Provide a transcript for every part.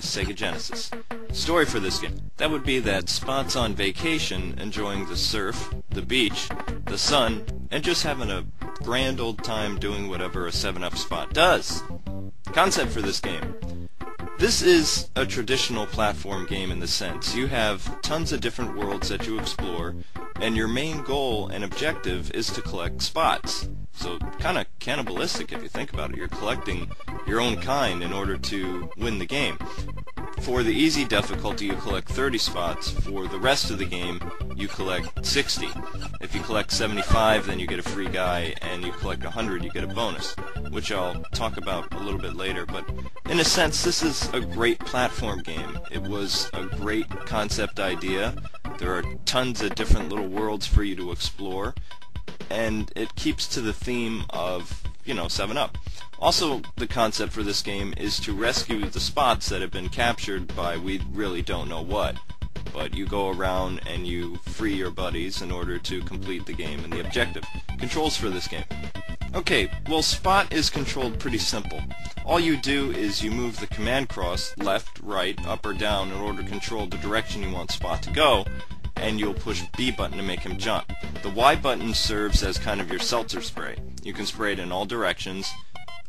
Sega Genesis. Story for this game. That would be that Spot's on vacation, enjoying the surf, the beach, the sun, and just having a grand old time doing whatever a 7-Up Spot does. Concept for this game. This is a traditional platform game in the sense you have tons of different worlds that you explore, and your main goal and objective is to collect spots. So kind of cannibalistic if you think about it. You're collecting your own kind in order to win the game. For the easy difficulty, you collect 30 spots. For the rest of the game, you collect 60. If you collect 75, then you get a free guy, and you collect 100, you get a bonus, which I'll talk about a little bit later. But in a sense, this is a great platform game. It was a great concept idea. There are tons of different little worlds for you to explore, and it keeps to the theme of, 7-Up. Also, the concept for this game is to rescue the spots that have been captured by we really don't know what. But you go around and you free your buddies in order to complete the game and the objective. Controls for this game. Okay, well, Spot is controlled pretty simple. All you do is you move the command cross left, right, up or down in order to control the direction you want Spot to go, and you'll push B button to make him jump. The Y button serves as kind of your seltzer spray. You can spray it in all directions,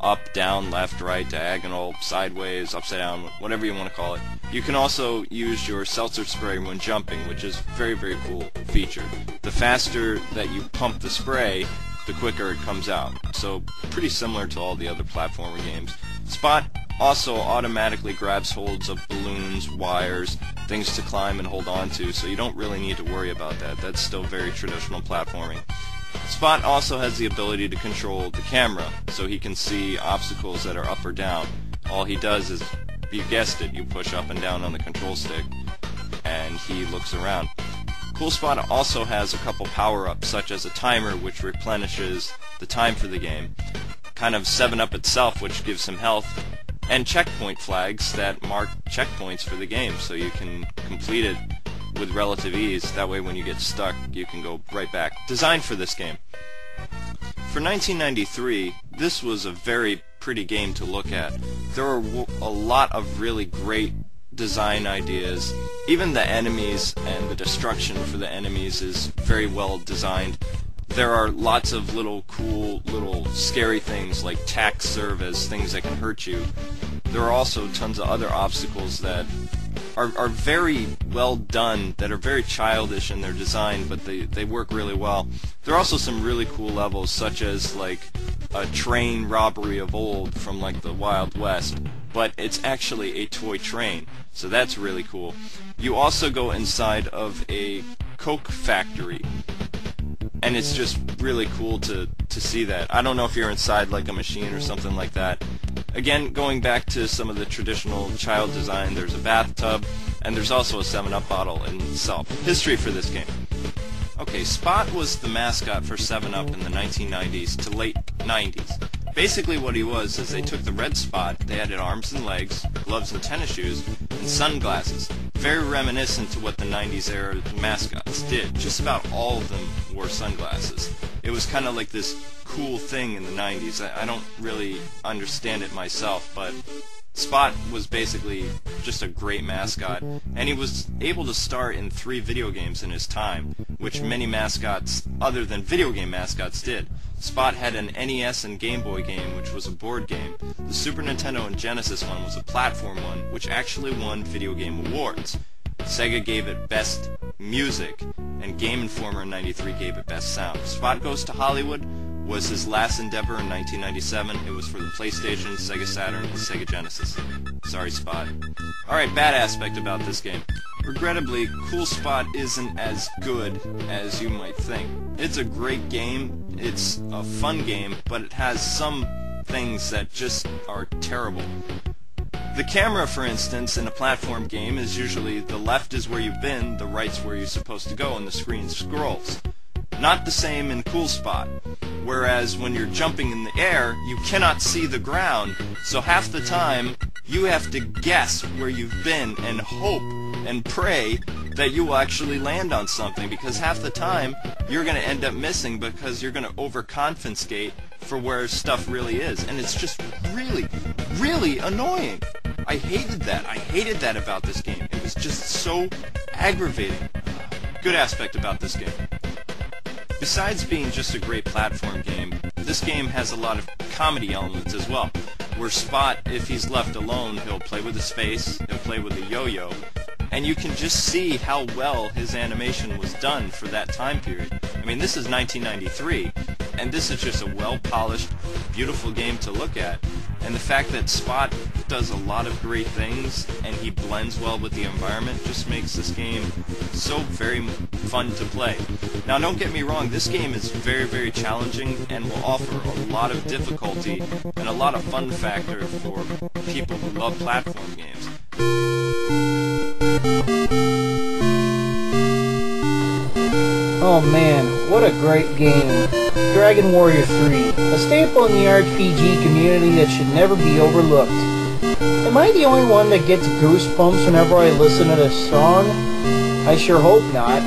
up, down, left, right, diagonal, sideways, upside down, whatever you want to call it. You can also use your seltzer spray when jumping, which is very, very cool feature. The faster that you pump the spray, the quicker it comes out. So pretty similar to all the other platformer games. Spot also automatically grabs holds of balloons, wires, things to climb and hold on to, so you don't really need to worry about that. That's still very traditional platforming. Spot also has the ability to control the camera, so he can see obstacles that are up or down. All he does is, you guessed it, you push up and down on the control stick, and he looks around. Cool Spot also has a couple power-ups, such as a timer which replenishes the time for the game, kind of 7-Up itself, which gives him health, and checkpoint flags that mark checkpoints for the game, so you can complete it with relative ease. That way when you get stuck, you can go right back. Designed for this game. For 1993, this was a very pretty game to look at. There are a lot of really great design ideas. Even the enemies and the destruction for the enemies is very well designed. There are lots of little cool, little scary things like tacks serve as things that can hurt you. There are also tons of other obstacles that are very well done, that are very childish in their design, but they work really well. There are also some really cool levels, such as like a train robbery of old from like the Wild West, but it's actually a toy train, so that's really cool. You also go inside of a Coke factory, and it's just really cool to see that. I don't know if you're inside like a machine or something like that. Again, going back to some of the traditional child design, there's a bathtub, and there's also a 7-Up bottle in itself. History for this game. Okay, Spot was the mascot for 7-Up in the 1990s to late 90s. Basically what he was is they took the red Spot, they added arms and legs, gloves and tennis shoes, and sunglasses. Very reminiscent to what the 90s era mascots did. Just about all of them wore sunglasses. It was kind of like this cool thing in the 90s. I don't really understand it myself, but Spot was basically just a great mascot, and he was able to star in 3 video games in his time, which many mascots other than video game mascots did. Spot had an NES and Game Boy game, which was a board game. The Super Nintendo and Genesis one was a platform one, which actually won video game awards. Sega gave it Best Music, and Game Informer in '93 gave it Best Sound. Spot Goes to Hollywood was his last endeavor in 1997. It was for the PlayStation, Sega Saturn, and Sega Genesis. Sorry, Spot. Alright, bad aspect about this game. Regrettably, Cool Spot isn't as good as you might think. It's a great game, it's a fun game, but it has some things that just are terrible. The camera, for instance, in a platform game is usually the left is where you've been, the right's where you're supposed to go, and the screen scrolls. Not the same in Cool Spot. Whereas when you're jumping in the air, you cannot see the ground, so half the time you have to guess where you've been and hope and pray that you will actually land on something, because half the time you're going to end up missing because you're going to overcompensate for where stuff really is, and it's just really, really annoying. I hated that. I hated that about this game. It was just so aggravating. Good aspect about this game. Besides being just a great platform game, this game has a lot of comedy elements as well. Where Spot, if he's left alone, he'll play with his face, he'll play with a yo-yo, and you can just see how well his animation was done for that time period. I mean, this is 1993, and this is just a well-polished, beautiful game to look at. And the fact that Spot does a lot of great things and he blends well with the environment just makes this game so very fun to play. Now, don't get me wrong, this game is very, very challenging and will offer a lot of difficulty and a lot of fun factor for people who love platform games. Oh man, what a great game. Dragon Warrior 3, a staple in the RPG community that should never be overlooked. Am I the only one that gets goosebumps whenever I listen to this song? I sure hope not.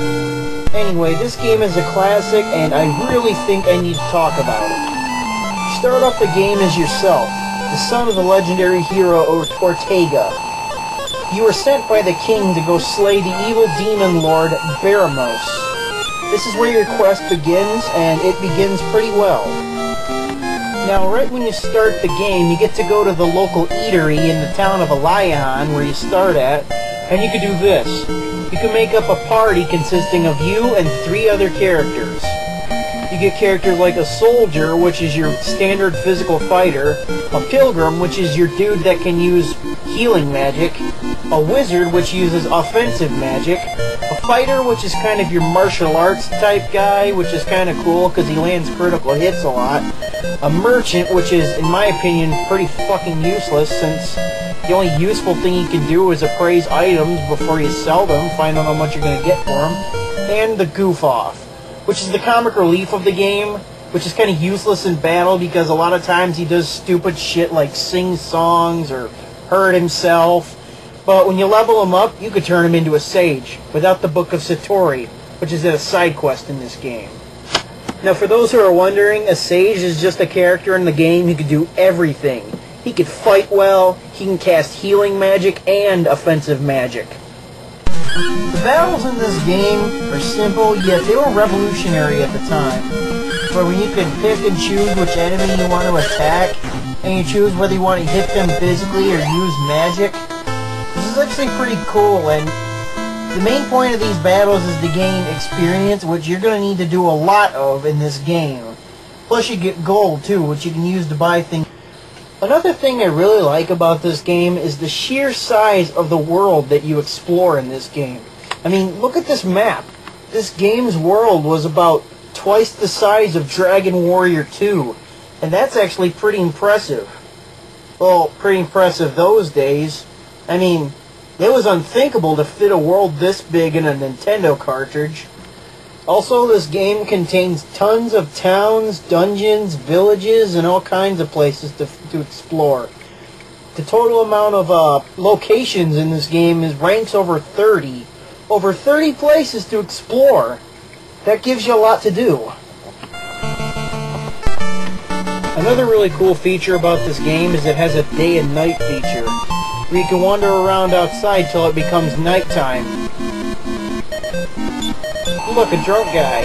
Anyway, this game is a classic and I really think I need to talk about it. Start off the game as yourself, the son of the legendary hero Ortega. You were sent by the king to go slay the evil demon lord Baramos. This is where your quest begins, and it begins pretty well. Now, right when you start the game, you get to go to the local eatery in the town of Alayan, where you start at, and you can do this. You can make up a party consisting of you and 3 other characters. You get characters like a soldier, which is your standard physical fighter, a pilgrim, which is your dude that can use healing magic, a wizard, which uses offensive magic, a fighter, which is kind of your martial arts type guy, which is kind of cool because he lands critical hits a lot, a merchant, which is, in my opinion, pretty fucking useless since the only useful thing you can do is appraise items before you sell them, find out how much you're going to get for them, and the goof off, which is the comic relief of the game, which is kind of useless in battle because a lot of times he does stupid shit like sing songs or hurt himself. But when you level him up, you could turn him into a sage without the Book of Satori, which is a side quest in this game. Now, for those who are wondering, a sage is just a character in the game who can do everything. He can fight well, he can cast healing magic and offensive magic. The battles in this game are simple, yet they were revolutionary at the time. Where you can pick and choose which enemy you want to attack, and you choose whether you want to hit them physically or use magic. This is actually pretty cool, and the main point of these battles is to gain experience, which you're going to need to do a lot of in this game. Plus you get gold too, which you can use to buy things. Another thing I really like about this game is the sheer size of the world that you explore in this game. I mean, look at this map. This game's world was about twice the size of Dragon Warrior 2, and that's actually pretty impressive. Well, pretty impressive those days. I mean, it was unthinkable to fit a world this big in a Nintendo cartridge. Also, this game contains tons of towns, dungeons, villages, and all kinds of places to explore. The total amount of locations in this game ranks over 30. Over 30 places to explore. That gives you a lot to do. Another really cool feature about this game is it has a day and night feature, where you can wander around outside till it becomes nighttime. Look, a drunk guy.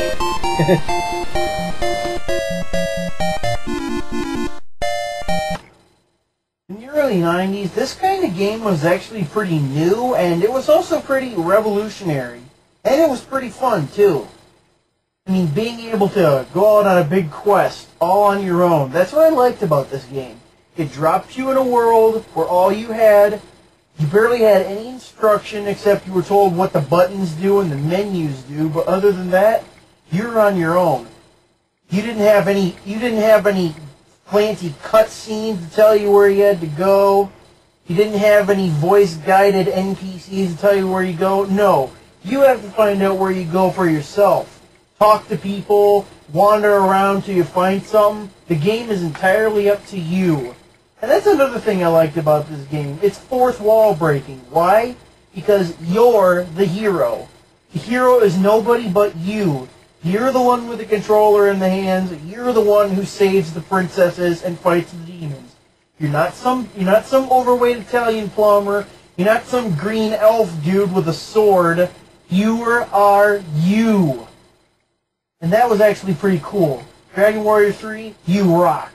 In the early 90s, this kind of game was actually pretty new, and it was also pretty revolutionary. And it was pretty fun, too. I mean, being able to go out on a big quest, all on your own. That's what I liked about this game. It dropped you in a world where all you barely had any instruction except you were told what the buttons do and the menus do, but other than that, you're on your own. You didn't have any fancy cutscenes to tell you where you had to go. You didn't have any voice-guided NPCs to tell you where you go. No, you have to find out where you go for yourself. Talk to people, wander around till you find something. The game is entirely up to you. And that's another thing I liked about this game. It's fourth wall breaking. Why? Because you're the hero. The hero is nobody but you. You're the one with the controller in the hands. You're the one who saves the princesses and fights the demons. You're not some overweight Italian plumber. You're not some green elf dude with a sword. You are you. And that was actually pretty cool. Dragon Warrior 3, you rock.